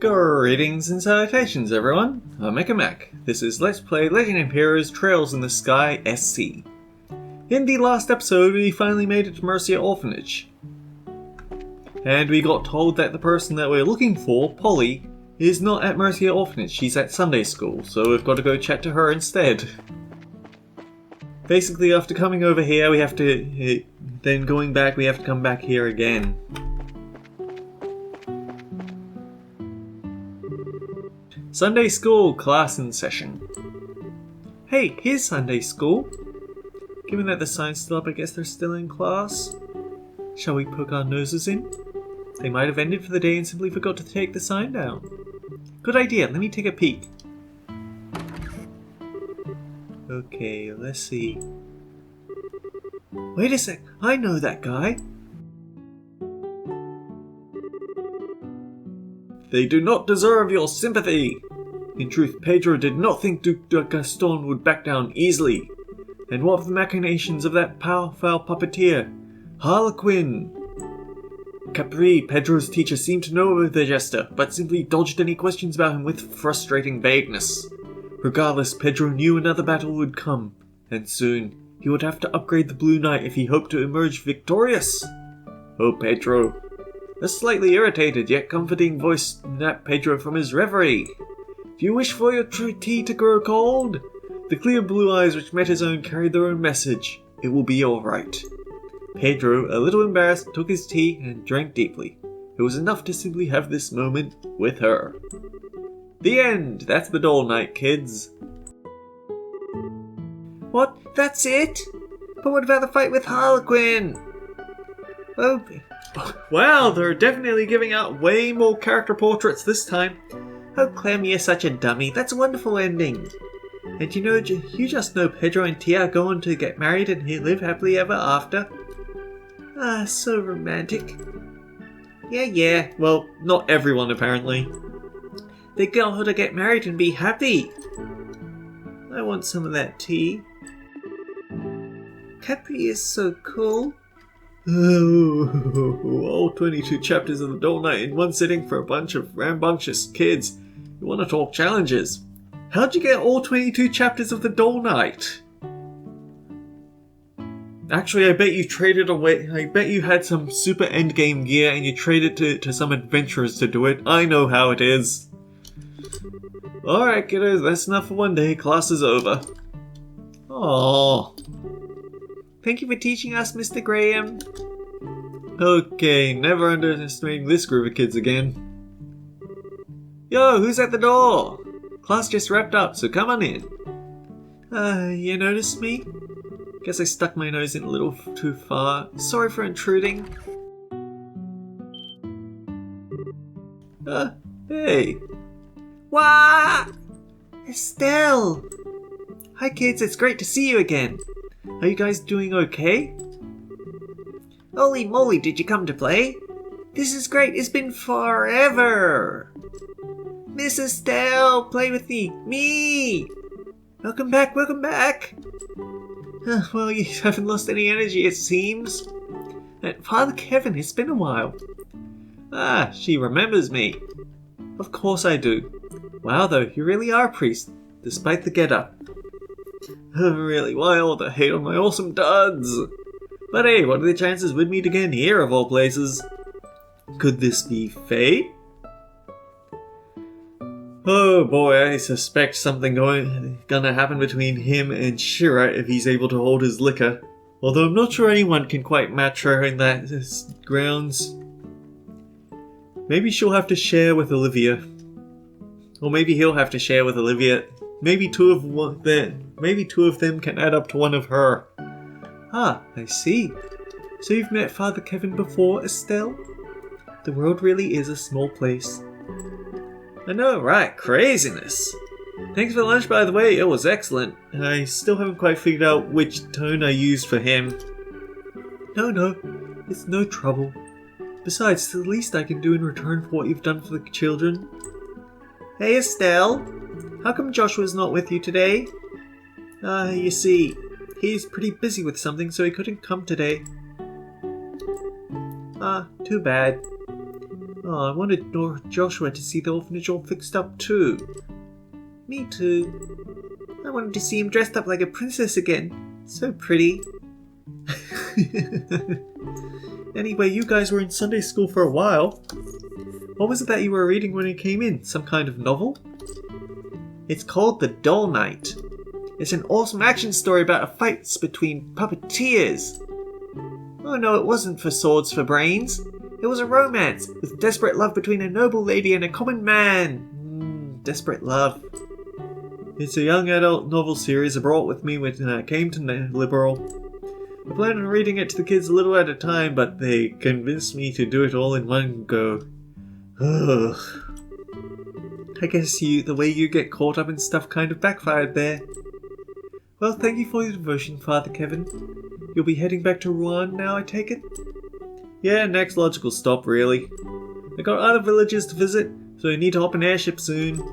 Greetings and salutations everyone, I'm Mac. This is Let's Play Legend of Heroes Trails in the Sky SC. In the last episode we finally made it to Mercia Orphanage. And we got told that the person that we're looking for, Polly, is not at Mercia Orphanage, she's at Sunday school, so we've got to go chat to her instead. Basically after coming over here we have to, then going back we have to come back here again. Sunday school class in session. Hey, here's Sunday school. Given that the sign's still up, I guess they're still in class. Shall we poke our noses in? They might have ended for the day and simply forgot to take the sign down. Good idea, let me take a peek. Okay, let's see. Wait a sec, I know that guy. They do not deserve your sympathy. In truth, Pedro did not think Duke de Gaston would back down easily. And what of the machinations of that foul puppeteer, Harlequin? Capri, Pedro's teacher, seemed to know of the jester, but simply dodged any questions about him with frustrating vagueness. Regardless, Pedro knew another battle would come, and soon he would have to upgrade the Blue Knight if he hoped to emerge victorious. Oh, Pedro. A slightly irritated yet comforting voice snapped Pedro from his reverie. Do you wish for your tea to grow cold? The clear blue eyes which met his own carried their own message. It will be alright. Pedro, a little embarrassed, took his tea and drank deeply. It was enough to simply have this moment with her. The end! That's the Doll Night, kids. What? That's it? But what about the fight with Harlequin? Oh, wow, they're definitely giving out way more character portraits this time. Oh, Clem, you're such a dummy. That's a wonderful ending. And you just know Pedro and Tia are going to get married and live happily ever after. Ah, so romantic. Yeah. Well, not everyone apparently. They gotta get married and be happy. I want some of that tea. Capri is so cool. Oh, all 22 chapters of the Doll Night in one sitting for a bunch of rambunctious kids. You want to talk challenges? How'd you get all 22 chapters of the Doll Night? Actually, I bet you traded away. I bet you had some super endgame gear and you traded to some adventurers to do it. I know how it is. Alright, kiddos, that's enough for one day. Class is over. Aww. Thank you for teaching us, Mr. Graham. Okay, never underestimating this group of kids again. Yo, who's at the door? Class just wrapped up, so come on in. You noticed me? Guess I stuck my nose in a little too far. Sorry for intruding. Hey. What? Estelle! Hi kids, it's great to see you again. Are you guys doing okay? Holy moly, did you come to play? This is great, it's been forever! Miss Estelle, play with me! Welcome back! Well, you haven't lost any energy, it seems. Father Kevin, it's been a while. Ah, she remembers me. Of course I do. Wow though, you really are a priest, despite the get-up. Really, why all the hate on my awesome duds? But hey, what are the chances we'd meet again here of all places? Could this be fate? Oh boy, I suspect something gonna happen between him and Shira if he's able to hold his liquor. Although I'm not sure anyone can quite match her in that grounds. Maybe she'll have to share with Olivia. Or maybe he'll have to share with Olivia. Maybe two of them can add up to one of her. Ah, I see. So you've met Father Kevin before, Estelle? The world really is a small place. I know, right? Craziness. Thanks for lunch, by the way. It was excellent. I still haven't quite figured out which tone I used for him. No. It's no trouble. Besides, it's the least I can do in return for what you've done for the children. Hey, Estelle. How come Joshua's not with you today? You see, he's pretty busy with something, so he couldn't come today. Too bad. Oh, I wanted Joshua to see the orphanage all fixed up too. Me too. I wanted to see him dressed up like a princess again. So pretty. Anyway, you guys were in Sunday school for a while. What was it that you were reading when you came in? Some kind of novel? It's called The Dull Knight. It's an awesome action story about fights between puppeteers. Oh no, it wasn't for swords for brains. It was a romance with desperate love between a noble lady and a common man. Desperate love. It's a young adult novel series I brought with me when I came to Liberal. I planned on reading it to the kids a little at a time, but they convinced me to do it all in one go. Ugh. I guess the way you get caught up in stuff kind of backfired there. Well, thank you for your devotion, Father Kevin. You'll be heading back to Rouen now, I take it? Yeah, next logical stop, really. I got other villages to visit, so I need to hop an airship soon.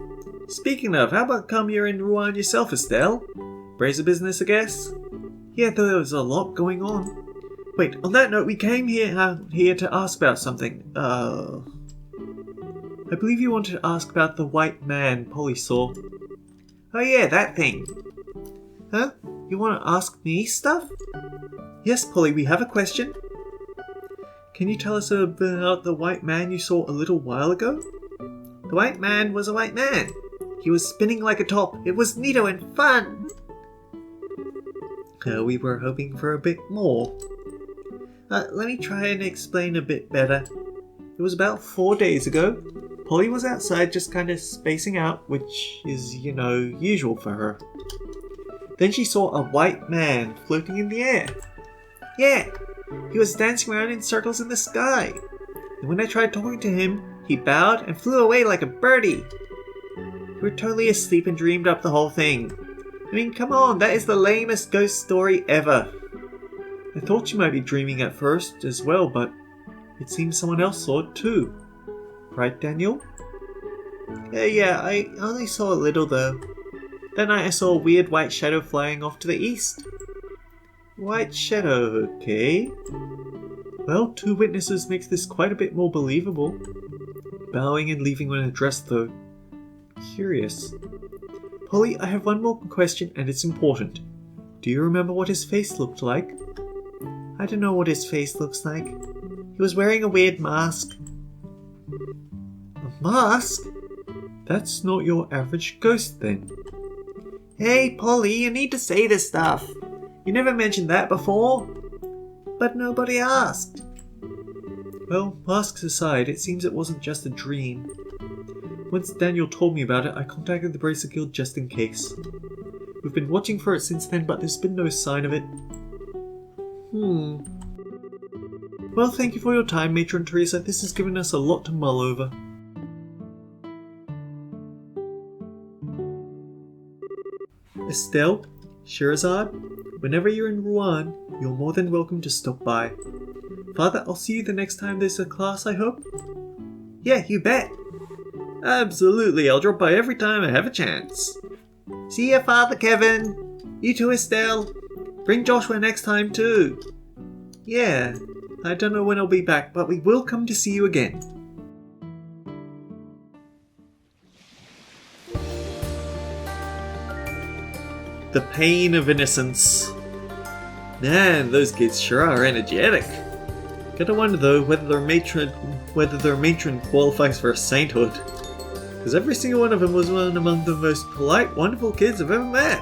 Speaking of, how about come you're in Rouen yourself, Estelle? Brazier business, I guess? Yeah, there was a lot going on. Wait, on that note, we came here to ask about something. I believe you wanted to ask about the white man Polly saw. Oh yeah, that thing. Huh? You want to ask me stuff? Yes, Polly, we have a question. Can you tell us about the white man you saw a little while ago? The white man was a white man. He was spinning like a top. It was neato and fun. We were hoping for a bit more. Let me try and explain a bit better. It was about 4 days ago. Polly was outside just kind of spacing out, which is, usual for her. Then she saw a white man floating in the air. Yeah, he was dancing around in circles in the sky. And when I tried talking to him, he bowed and flew away like a birdie. We were totally asleep and dreamed up the whole thing. I mean, come on, that is the lamest ghost story ever. I thought you might be dreaming at first as well, but it seems someone else saw it too. Right, Daniel? Yeah, I only saw a little though. That night I saw a weird white shadow flying off to the east. White shadow, okay. Well, 2 witnesses makes this quite a bit more believable. Bowing and leaving when addressed though. Curious. Polly, I have one more question and it's important. Do you remember what his face looked like? I don't know what his face looks like. He was wearing a weird mask. A mask? That's not your average ghost then. Hey, Polly, you need to say this stuff. You never mentioned that before. But nobody asked. Well, masks aside, it seems it wasn't just a dream. Once Daniel told me about it, I contacted the Bracer Guild just in case. We've been watching for it since then, but there's been no sign of it. Well, thank you for your time, Matron Teresa. This has given us a lot to mull over. Estelle, Sherazade, whenever you're in Rouen, you're more than welcome to stop by. Father, I'll see you the next time there's a class, I hope? Yeah, you bet. Absolutely, I'll drop by every time I have a chance. See ya, Father Kevin. You too, Estelle. Bring Joshua next time too. Yeah, I don't know when I'll be back, but we will come to see you again. The pain of innocence. Man, those kids sure are energetic. Gotta wonder though whether their matron qualifies for sainthood. Because every single one of them was one among the most polite, wonderful kids I've ever met.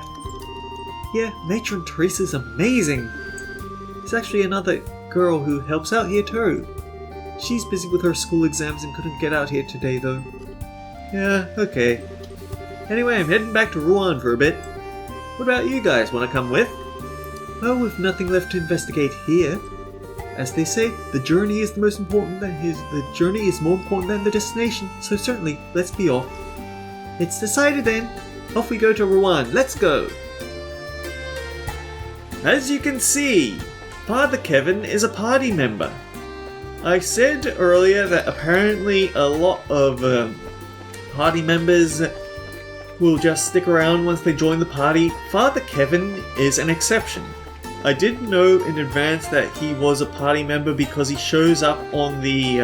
Yeah, Matron Teresa's amazing. There's actually another girl who helps out here too. She's busy with her school exams and couldn't get out here today though. Yeah, okay. Anyway, I'm heading back to Rouen for a bit. What about you guys? Want to come with? Well, we've nothing left to investigate here. As they say, the journey is more important than the destination, so certainly, let's be off. It's decided then. Off we go to Rouen. Let's go! As you can see, Father Kevin is a party member. I said earlier that apparently a lot of party members will just stick around once they join the party. Father Kevin is an exception. I didn't know in advance that he was a party member because he shows up on the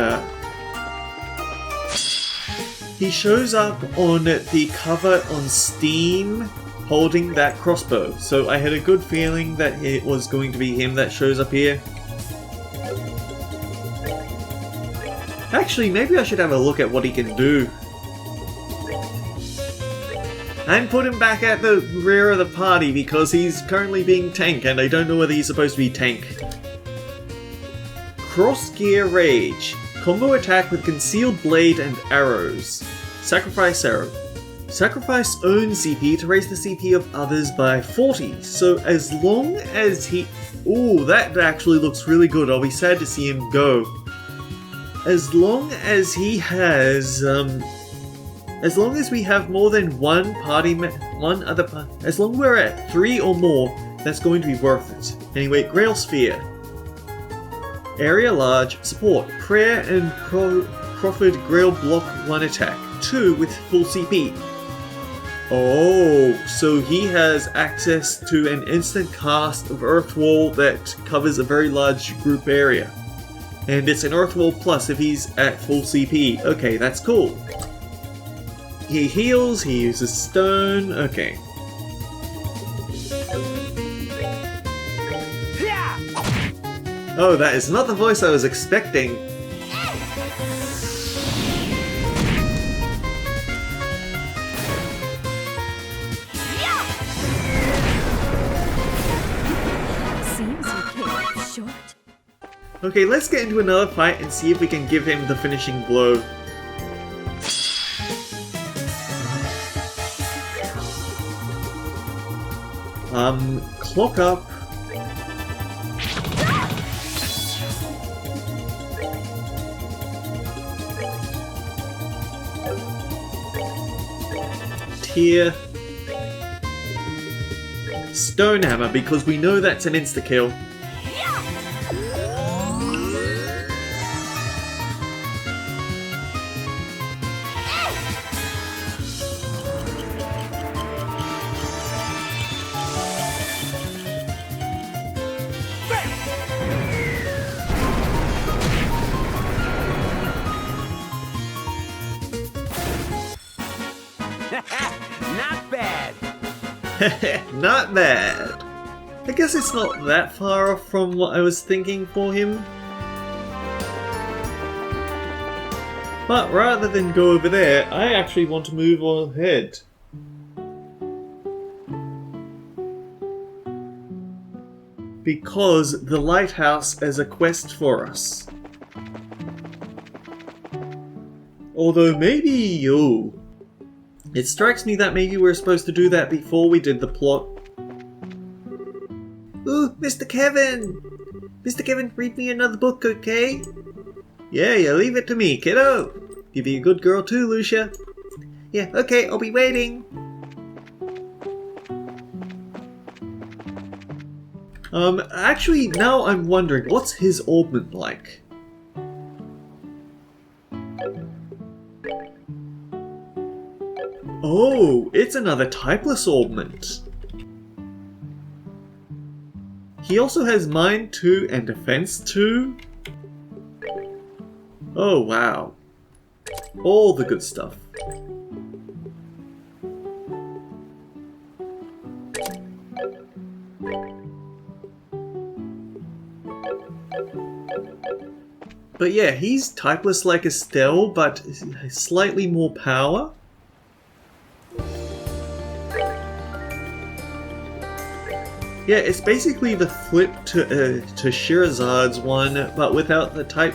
He shows up on the cover on Steam holding that crossbow, so I had a good feeling that it was going to be him that shows up here. Actually, maybe I should have a look at what he can do. And put him back at the rear of the party because he's currently being tank and I don't know whether he's supposed to be tank. Cross Gear Rage. Combo attack with concealed blade and arrows. Sacrifice arrow. Sacrifice own CP to raise the CP of others by 40. So as long as he... Ooh, that actually looks really good. I'll be sad to see him go. As long as he has... as long as we have more than one other party... As long as we're at 3 or more, that's going to be worth it. Anyway, Grail Sphere. Area large, support, Prayer and Crawford Grail block 1 attack, 2 with full CP. Oh, so he has access to an instant cast of Earth Wall that covers a very large group area. And it's an Earth Wall plus if he's at full CP. Okay, that's cool. He heals, he uses stone, okay. Oh, that is not the voice I was expecting. Seems you came short. Okay, let's get into another fight and see if we can give him the finishing blow. Clock up. Tier. Stonehammer, because we know that's an insta-kill. Not bad. Not bad. I guess it's not that far off from what I was thinking for him. But rather than go over there, I actually want to move on ahead. Because the Lighthouse is a quest for us. Although maybe... it strikes me that maybe we're supposed to do that before we did the plot. Ooh, Mr. Kevin! Mr. Kevin, read me another book, okay? Yeah, leave it to me, kiddo! You be a good girl too, Lucia. Yeah, okay, I'll be waiting. Actually, now I'm wondering, what's his orbment like? Oh, it's another typeless orbment. He also has Mind 2 and Defense 2. Oh wow. All the good stuff. But yeah, he's typeless like Estelle, but slightly more power. Yeah, it's basically the flip to Sherazad's one, but without the type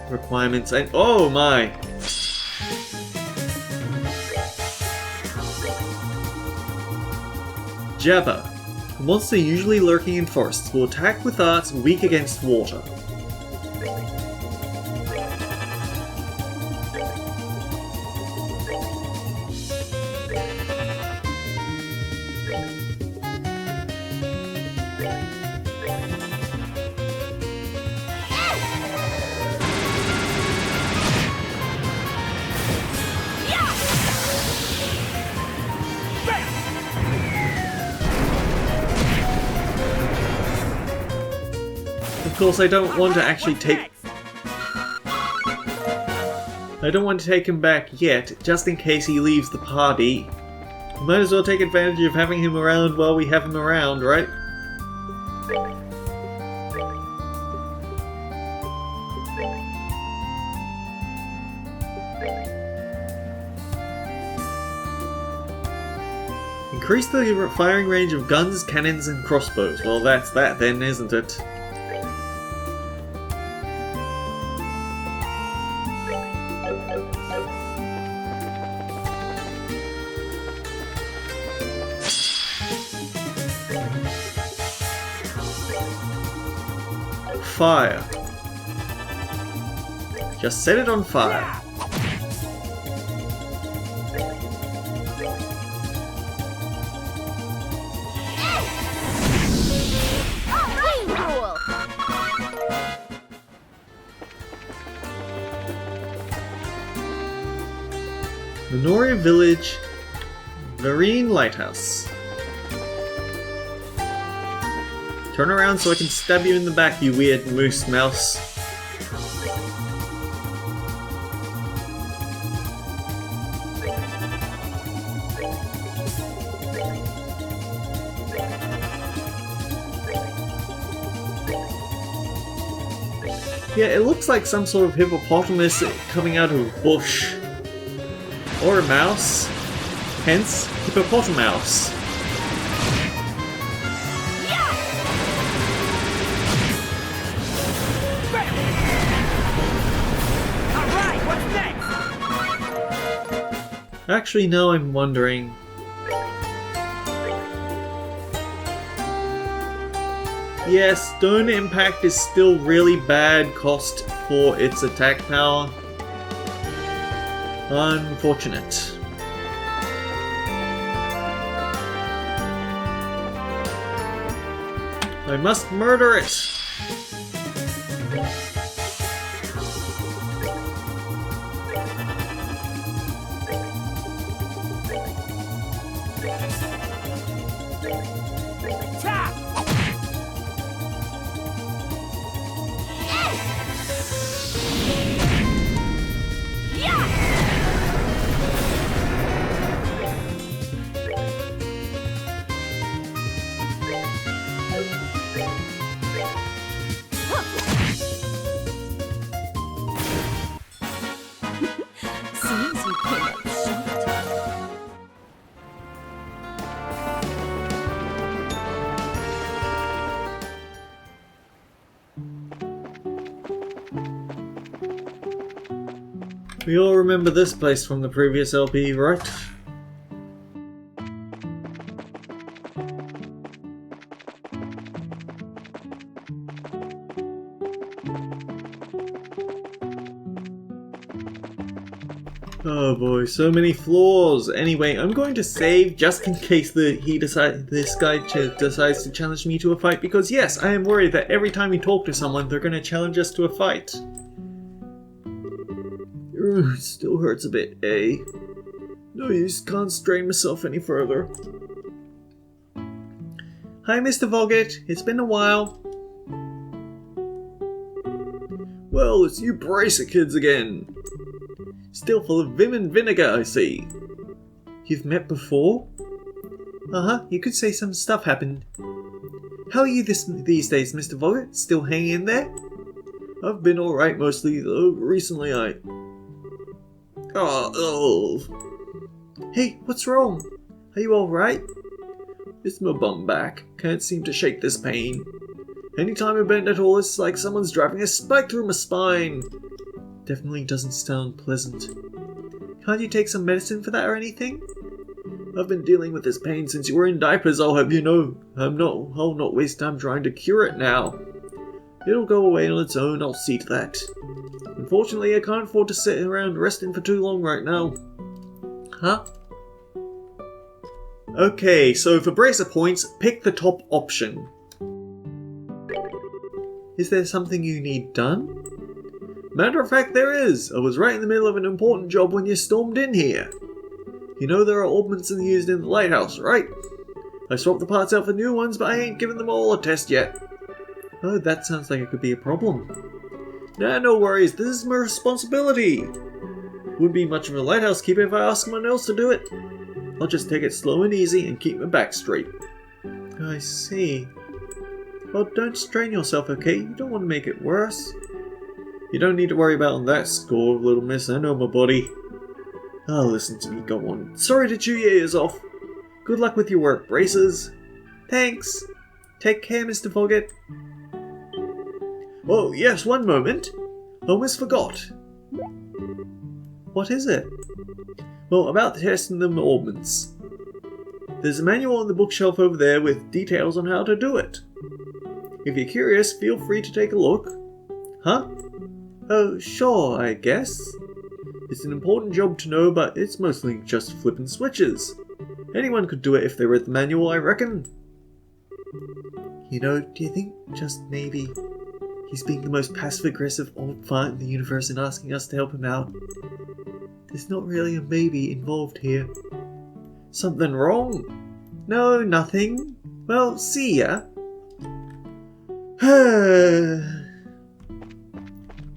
requirements. And oh my! Jabba. A monster usually lurking in forests, will attack with arts weak against water. Of course, I don't want to actually take... I don't want to take him back yet, just in case he leaves the party. We might as well take advantage of having him around while we have him around, right? Increase the firing range of guns, cannons, and crossbows. Well, that's that then, isn't it? Fire. Just set it on fire. Minoria Village, Marine Lighthouse. Turn around so I can stab you in the back, you weird moose mouse. Yeah, it looks like some sort of hippopotamus coming out of a bush. Or a mouse. Hence, hippopotamouse. Alright, what's next? Actually, now I'm wondering. Yes, Stone Impact is still really bad cost for its attack power. Unfortunate. I must murder it! Seems you came up short. We all remember this place from the previous LP, right? Oh boy, so many flaws. Anyway, I'm going to save just in case this guy decides to challenge me to a fight, because yes, I am worried that every time we talk to someone, they're going to challenge us to a fight. It still hurts a bit, eh? No use, can't strain myself any further. Hi, Mr. Voggett. It's been a while. Well, it's you Bracer kids again. Still full of vim and vinegar, I see. You've met before? Uh-huh, you could say some stuff happened. How are you these days, Mr. Voggett? Still hanging in there? I've been alright mostly, though recently I... Oh. Hey, what's wrong? Are you alright? It's my bum back. Can't seem to shake this pain. Anytime I bend at all, it's like someone's driving a spike through my spine. Definitely doesn't sound pleasant. Can't you take some medicine for that or anything? I've been dealing with this pain since you were in diapers, I'll have you know. I'll not waste time trying to cure it now. It'll go away on its own, I'll see to that. Unfortunately, I can't afford to sit around resting for too long right now. Huh? Okay, so for bracer points, pick the top option. Is there something you need done? Matter of fact, there is. I was right in the middle of an important job when you stormed in here. You know there are augments used in the Lighthouse, right? I swapped the parts out for new ones, but I ain't given them all a test yet. Oh, that sounds like it could be a problem. Nah, no worries. This is my responsibility. Wouldn't be much of a lighthouse keeper if I asked someone else to do it. I'll just take it slow and easy and keep my back straight. I see. Well, don't strain yourself, okay? You don't want to make it worse. You don't need to worry about on that score, little miss. I know my body. Oh, listen to me, go on. Sorry to chew your ears off. Good luck with your work, braces. Thanks. Take care, Mr. Foggett. Oh, yes, one moment. Almost forgot. What is it? Well, about testing the orbments. There's a manual on the bookshelf over there with details on how to do it. If you're curious, feel free to take a look. Huh? Oh, sure, I guess. It's an important job to know, but it's mostly just flipping switches. Anyone could do it if they read the manual, I reckon. You know, do you think just maybe he's being the most passive-aggressive old fart in the universe and asking us to help him out? There's not really a maybe involved here. Something wrong? No, nothing. Well, see ya.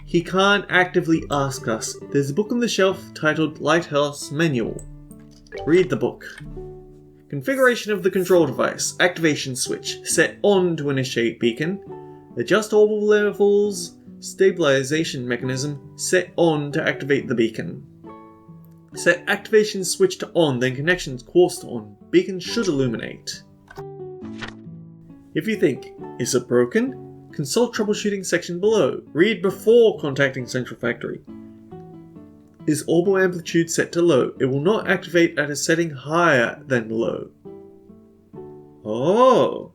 He can't actively ask us. There's a book on the shelf titled Lighthouse Manual. Read the book. Configuration of the control device. Activation switch. Set on to initiate beacon. Adjust orbital levels. Stabilization mechanism. Set on to activate the beacon. Set activation switch to on, then connections quartz to on. Beacon should illuminate. If you think, is it broken? Consult troubleshooting section below. Read before contacting Central Factory. Is orbital amplitude set to low? It will not activate at a setting higher than low. Oh.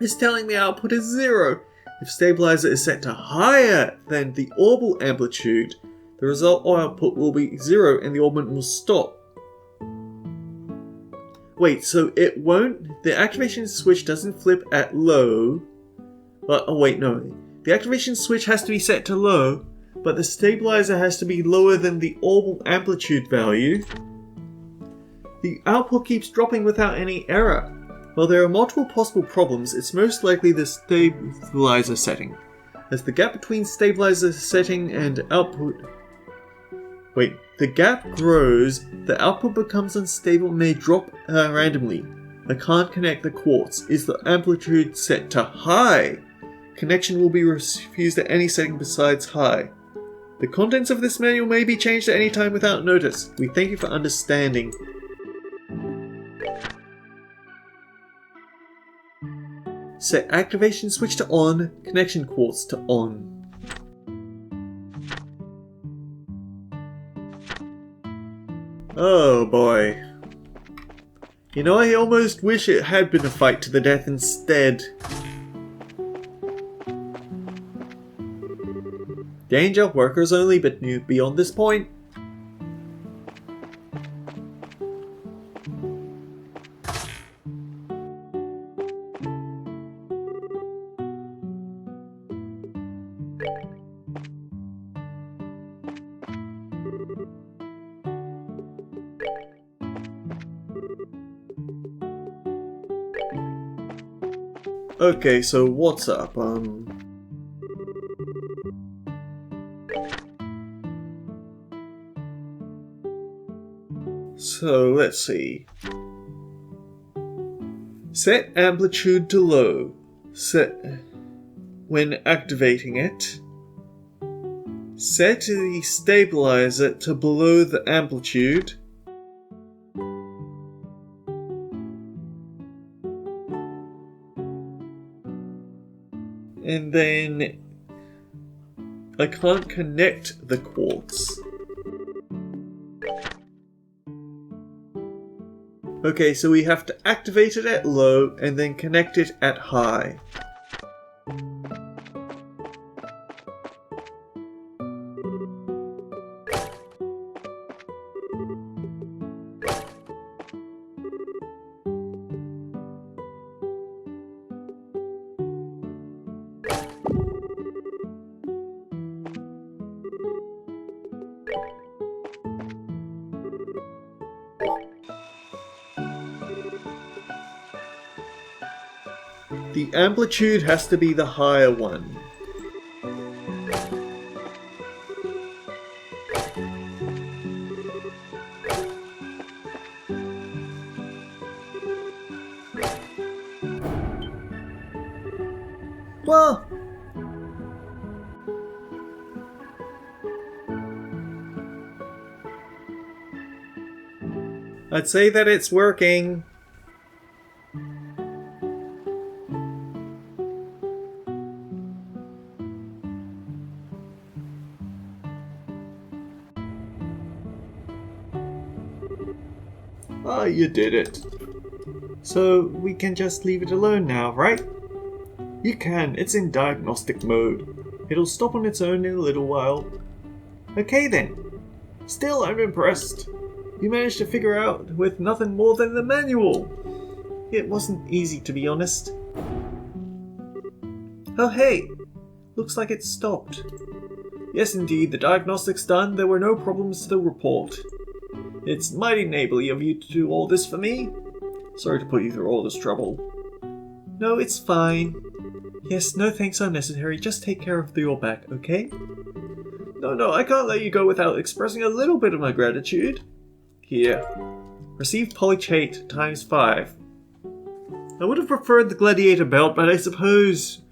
It's telling me output is 0. If stabilizer is set to higher than the orbital amplitude, the result or output will be 0 and the orbment will stop. Wait, so it won't? The activation switch doesn't flip at low. Oh wait, no. The activation switch has to be set to low, but the stabilizer has to be lower than the orbital amplitude value. The output keeps dropping without any error. While there are multiple possible problems, it's most likely the stabilizer setting. As the gap between stabilizer setting and output... Wait, the gap grows, the output becomes unstable and may drop randomly. I can't connect the quartz. Is the amplitude set to high? Connection will be refused at any setting besides high. The contents of this manual may be changed at any time without notice. We thank you for understanding. Set activation switch to on, connection quartz to on. Oh boy. You know, I almost wish it had been a fight to the death instead. Danger, workers only, but beyond this point. Okay, so what's up? So let's see. Set amplitude to low. Set when activating it. Set the stabilizer to below the amplitude. And then I can't connect the quartz. Okay, so we have to activate it at low and then connect it at high. The amplitude has to be the higher one. Super! I'd say that it's working. Ah, you did it. So we can just leave it alone now, right? You can, it's in diagnostic mode. It'll stop on its own in a little while. Okay then. Still, I'm impressed. You managed to figure out with nothing more than the manual. It wasn't easy, to be honest. Oh hey, looks like it stopped. Yes indeed, the diagnostic's done. There were no problems to report. It's mighty neighborly of you to do all this for me. Sorry to put you through all this trouble. No, it's fine. Yes, no thanks are necessary. Just take care of your back, okay? No, I can't let you go without expressing a little bit of my gratitude. Here. Receive polychate times 5. I would have preferred the gladiator belt, but I suppose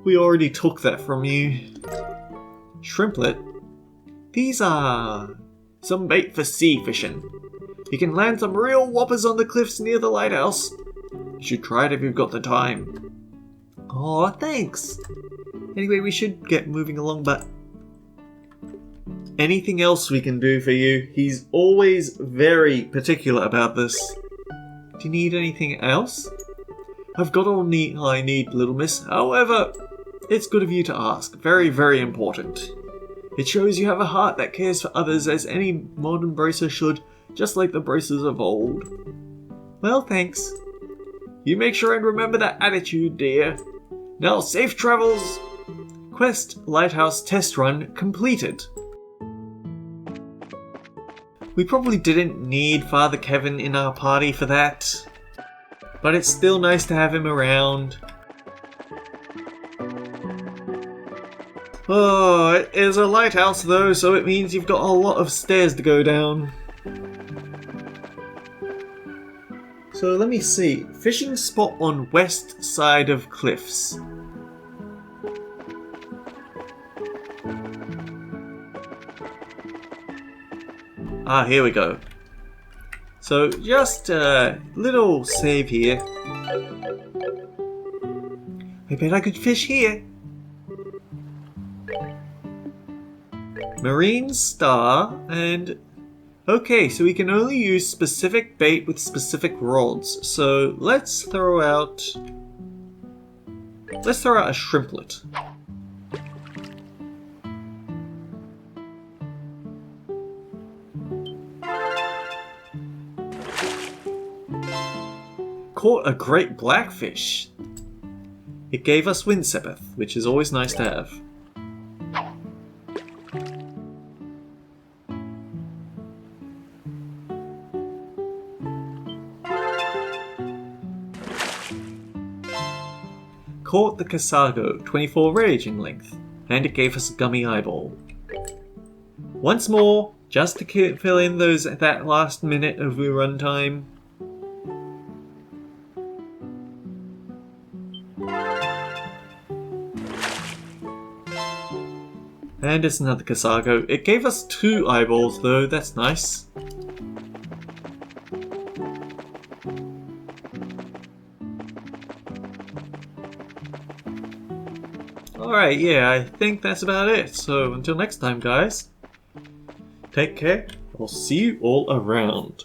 we already took that from you. Shrimplet? These are some bait for sea fishing. You can land some real whoppers on the cliffs near the lighthouse. You should try it if you've got the time. Aw, thanks. Anyway, we should get moving along, but anything else we can do for you? He's always very particular about this. Do you need anything else? I've got all I need, little miss. However, it's good of you to ask. Very, very important. It shows you have a heart that cares for others, as any modern bracer should, just like the bracers of old. Well, thanks. You make sure and remember that attitude, dear. Now, safe travels! Quest Lighthouse test run completed. We probably didn't need Father Kevin in our party for that, but it's still nice to have him around. Oh, it is a lighthouse though, so it means you've got a lot of stairs to go down. So let me see. Fishing spot on west side of cliffs. Ah, here we go. So just a little save here. I bet I could fish here. Marine Star and... Okay, so we can only use specific bait with specific rods. So let's throw out a shrimplet. Caught a great blackfish. It gave us Windsepeth, which is always nice to have. Caught the Casago, 24 raging length, and it gave us a gummy eyeball. Once more, just to fill in that last minute of the runtime. And it's another Casago. It gave us 2 eyeballs though, that's nice. Alright, yeah, I think that's about it. So until next time, guys, take care. I'll see you all around.